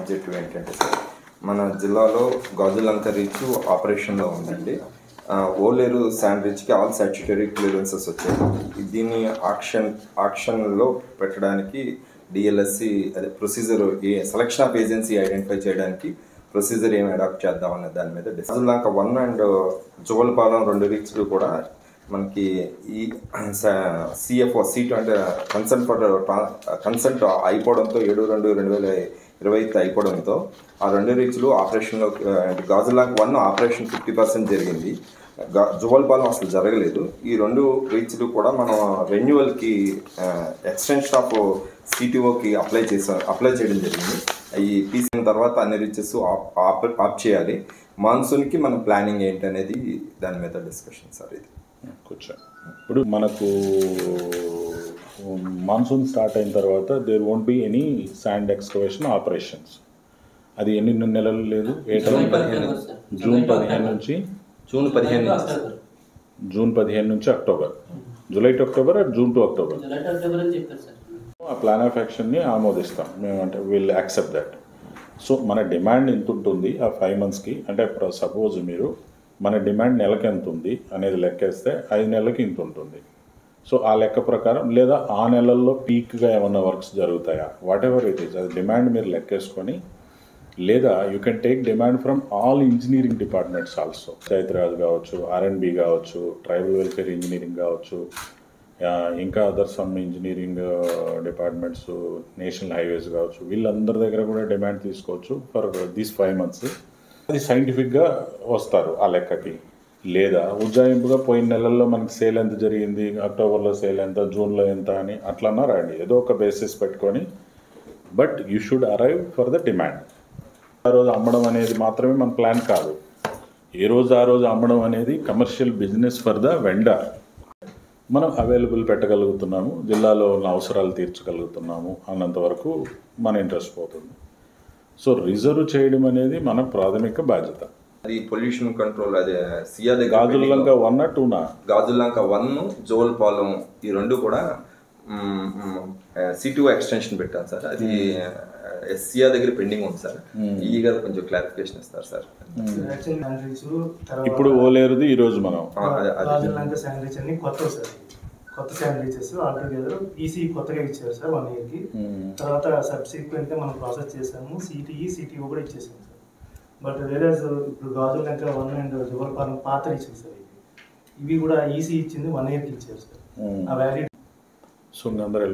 Objective ఏంటంటే sir, మన జిల్లాలో గాజులంక రీచ్ ఆపరేషన్లో ఉందండి. ఓలేరు శాండ్ రీచ్కి ఆల్ స్టాట్యూటరీ క్లియరెన్సెస్ వచ్చాయి. దీన్ని ఆక్షన్లో పెట్టడానికి డిఎల్ఎస్సి అదే procedure selection of agency identify చేయడానికి ప్రొసీజర్ ఏమి అడాప్ట్ చేద్దామనే దాని మీద గాజులంక 1 అండ్ జువలపాలెం 2 రీచ్లు కూడా మనకి ఈ సిఎఫ్ఓ సీట్ అంటే కన్సెంట్ అయిపోవడంతో 7/2/2020 అయిపోవడంతో ఆ 2 రీచ్లు ఆపరేషన్లో గాజులంక 1 ఆపరేషన్ 50% జరిగింది. జువలపాలెం అసలు జరగలేదు. ఈ 2 రీచ్లు కూడా మనం రెన్యువల్కి ఎక్స్టెన్షన్ ఆఫ్ సిటీఓకి అప్లై చేయడం జరిగింది. ఈ పీసీఎం తర్వాత అన్ని రీచెస్ ఆప్ చేయాలి. మాన్సూన్కి మన ప్లానింగ్ ఏంటి అనేది దాని మీద డిస్కషన్ సార్. ఇది కూర్చో. ఇప్పుడు మనకు మాన్సూన్ స్టార్ట్ అయిన తర్వాత there won't be any sand excavation operations. అది ఎన్ని నెలలు లేదు? జూన్ 15 నుంచి జూన్ 15 నుంచి October, July to October, June to October. ఆ ప్లాన్ ఆఫ్ యాక్షన్ని ఆమోదిస్తాం మేము, అంటే విల్ యాక్సెప్ట్ దట్. సో మన డిమాండ్ ఎంత ఉంటుంది ఆ 5 monthsకి, అంటే సపోజ్ మీరు మన డిమాండ్ నెలకి ఎంత ఉంది అనేది లెక్కేస్తే 5 నెలలకి ఇంత ఉంటుంది. సో ఆ లెక్క ప్రకారం, లేదా ఆ నెలల్లో పీక్గా ఏమన్నా వర్క్స్ జరుగుతాయా, వాట్ ఎవర్ ఇట్ ఈస్, అది డిమాండ్ మీరు లెక్కేసుకొని, లేదా you can take demand from all engineering departments also. Panchayati Raj కావచ్చు, ఆర్ఎండ్బి కావచ్చు, ట్రైబల్ వెల్ఫేర్ ఇంజనీరింగ్ కావచ్చు, ఇంకా other some engineering departments, national highways కావచ్చు, వీళ్ళందరి దగ్గర కూడా డిమాండ్ తీసుకోవచ్చు ఫర్ దీస్ 5 months. అది సైంటిఫిక్గా వస్తారు ఆ లెక్కకి. లేదా ఉజ్జాయింపుగా పోయిన నెలల్లో మనకి సేల్ ఎంత జరిగింది, అక్టోబర్లో సేల్ ఎంత, జూన్లో ఎంత అని అట్లన్నా రండి, ఏదో ఒక బేసిస్ పెట్టుకొని. But you should arrive for the demand. ఆ రోజు అమ్మడం అనేది మాత్రమే మన ప్లాన్ కాదు. ఏ రోజు ఆ రోజు అమ్మడం అనేది commercial business for the vendor. మనం అవైలబుల్ పెట్టగలుగుతున్నాము, జిల్లాలో ఉన్న అవసరాలు తీర్చగలుగుతున్నాము అన్నంత వరకు మన ఇంట్రెస్ట్ పోతుంది. సో రిజర్వ్ చేయడం అనేది మన ప్రాథమిక బాధ్యత. అది పొల్యూషన్ కంట్రోల్. అదే సిఆర్ గాజులంక 1 2 గాజులంక 1, జువలపాలెం ఈ 2 కూడా సిటీఓ ఎక్స్టెన్షన్ పెట్టాను సార్. అది ఎస్సీఆర్ దగ్గర పెండింగ్ ఉంది సార్. ఈ గారు కొంచెం క్లారిఫికేషన్ ఇస్తారు సార్. ఇప్పుడు ఓలేరుది ఈరోజు మనం గాజులంక శాండ్విచ్ అన్ని కొత్త శాండ్విచెస్ ఆల్టుగెదర్ ఈసీ కొత్తగా ఇచ్చారు సార్ 1 yearకి. తర్వాత సబ్సిక్వెంట్గా మనం ప్రాసెస్ చేసాము, సిటీఓ కూడా ఇచ్చేసాము సార్. బట్ వేరేజ్ ఇప్పుడు గాజులంక 1 అండ్ జువలపాలెం పాత ఇచ్చింది సార్. ఇవి కూడా ఈసీ ఇచ్చింది 1 yearకి ఇచ్చారు సార్. ఆ వ్యాలిడ్ సో అందరూ